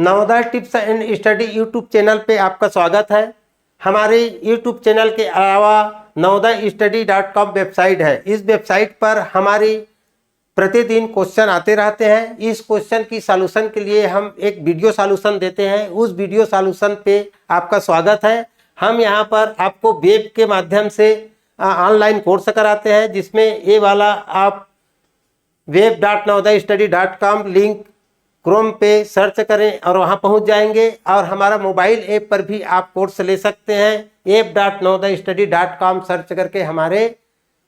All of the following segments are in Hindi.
Navodaya tips and study YouTube channel पे आपका स्वागत है। हमारे यूट्यूब चैनल के अलावा navodaystudy.com वेबसाइट है। इस वेबसाइट पर हमारी प्रतिदिन क्वेश्चन आते रहते हैं। इस क्वेश्चन की सॉल्यूशन के लिए हम एक वीडियो सॉल्यूशन देते हैं। उस वीडियो सॉल्यूशन पे आपका स्वागत है। हम यहाँ पर आपको वेब के माध्यम से ऑनलाइन कोर्स कराते हैं, जिसमें ये वाला आप web.navodaystudy.com लिंक क्रोम पे सर्च करें और वहां पहुंच जाएंगे। और हमारा मोबाइल ऐप पर भी आप कोर्स ले सकते हैं। app.navodaystudy.com सर्च करके हमारे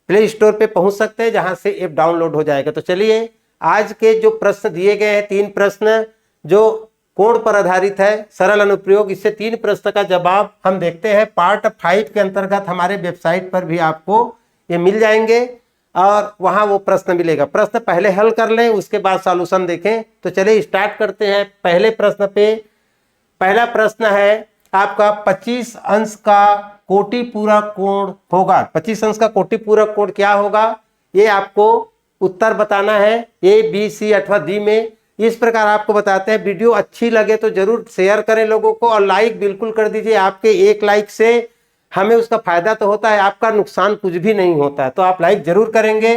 प्ले स्टोर पे पहुंच सकते हैं, जहां से ऐप डाउनलोड हो जाएगा। तो चलिए, आज के जो प्रश्न दिए गए हैं, 3 प्रश्न जो कोण पर आधारित है, सरल अनुप्रयोग, इससे 3 प्रश्न का जवाब हम देखते हैं। पार्ट 5 के अंतर्गत हमारे वेबसाइट पर भी आपको ये मिल जाएंगे और वहां वो प्रश्न मिलेगा। प्रश्न पहले हल कर लें, उसके बाद सॉल्यूशन देखें। तो चलिए स्टार्ट करते हैं। पहले प्रश्न पे पहला प्रश्न है आपका 25 अंश का कोटि पूरक कोण होगा। 25 अंश का कोटि पूरक कोण क्या होगा, ये आपको उत्तर बताना है ए, बी, सी अथवा डी में। इस प्रकार आपको बताते हैं। वीडियो अच्छी लगे तो जरूर शेयर करें लोगों को, और लाइक बिल्कुल कर दीजिए। आपके एक लाइक से हमें उसका फायदा तो होता है, आपका नुकसान कुछ भी नहीं होता है, तो आप लाइक जरूर करेंगे।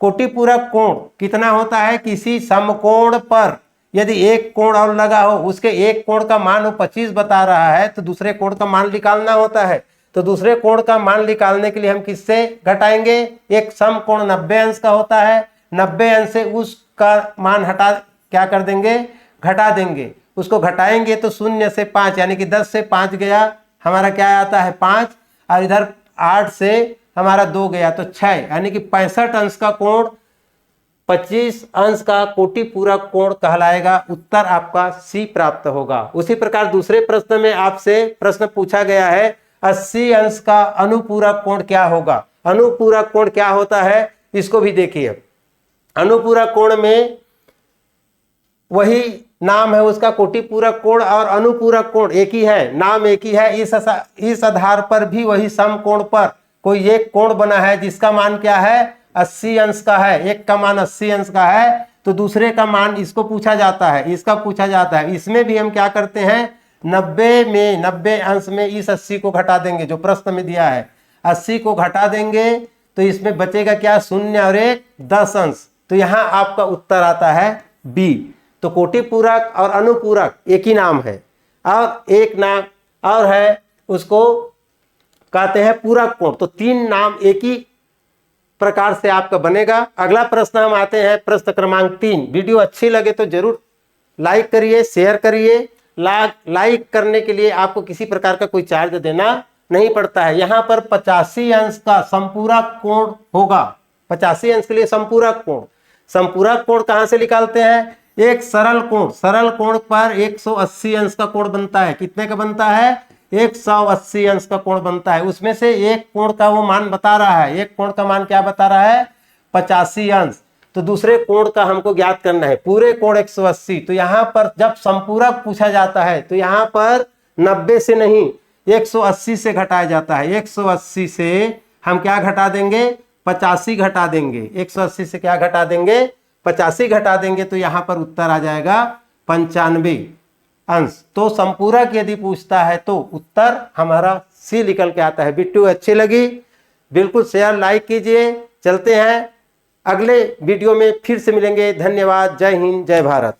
कोटि पूरक कोण कितना होता है, किसी समकोण पर यदि एक कोण और लगा हो, उसके एक कोण का मान वो 25 बता रहा है, तो दूसरे कोण का मान निकालना होता है। तो दूसरे कोण का मान निकालने के लिए हम किससे घटाएंगे, एक समकोण 90 अंश का होता है, 90 अंश से उसका मान हटा क्या कर देंगे, घटा देंगे। उसको घटाएंगे तो 0 से 5 यानी कि 10 से 5 गया, हमारा क्या आता है 5, और इधर 8 से हमारा 2 गया तो 6, यानी कि 65 अंश का कोण 25 अंश का कोटि पूरक कोण कहलाएगा। उत्तर आपका सी प्राप्त होगा। उसी प्रकार दूसरे प्रश्न में आपसे प्रश्न पूछा गया है 80 अंश का अनुपूरक कोण क्या होगा। अनुपूरक कोण क्या होता है, इसको भी देखिए। अनुपूरक कोण में वही नाम है उसका, कोटि पूरक कोण और अनुपूरक कोण एक ही है, नाम एक ही है। इस आधार पर भी वही समकोण पर कोई एक कोण बना है जिसका मान क्या है, 80 अंश का है। एक का मान 80 अंश का है, तो दूसरे का मान इसको पूछा जाता है, इसका पूछा जाता है। इसमें भी हम क्या करते हैं, 90 अंश में इस 80 को घटा देंगे, जो प्रश्न में दिया है 80 को घटा देंगे, तो इसमें बचेगा क्या, 0 और 1 10 अंश। तो यहाँ आपका उत्तर आता है बी। तो कोटि पूरक और अनुपूरक एक ही नाम है, और एक नाम और है, उसको कहते हैं पूरक कोण। तो 3 नाम एक ही प्रकार से आपका बनेगा। अगला प्रश्न हम आते हैं, प्रश्न क्रमांक 3। वीडियो अच्छी लगे तो जरूर लाइक करिए, शेयर करिए। लाइक करने के लिए आपको किसी प्रकार का कोई चार्ज देना नहीं पड़ता है। यहाँ पर 85 अंश का संपूरक कोण होगा। 85 अंश के लिए संपूरक कोण, संपूरक कोण कहाँ से निकालते हैं, एक सरल कोण पर 180 अंश का कोण बनता है। कितने का बनता है, 180 अंश का कोण बनता है। उसमें से एक कोण का वो मान बता रहा है, एक कोण का मान क्या बता रहा है, 85 अंश। तो दूसरे कोण का हमको ज्ञात करना है, पूरे कोण 180। तो यहाँ पर जब संपूरक पूछा जाता है, तो यहाँ पर 90 से नहीं 180 से घटाया जाता है। 180 से हम क्या घटा देंगे, 85 घटा देंगे। 180 से क्या घटा देंगे, 85 घटा देंगे, तो यहाँ पर उत्तर आ जाएगा 95 अंश। तो संपूरक यदि पूछता है तो उत्तर हमारा सी निकल के आता है। वीडियो अच्छी लगी बिल्कुल शेयर लाइक कीजिए। चलते हैं अगले वीडियो में, फिर से मिलेंगे। धन्यवाद। जय हिंद, जय भारत।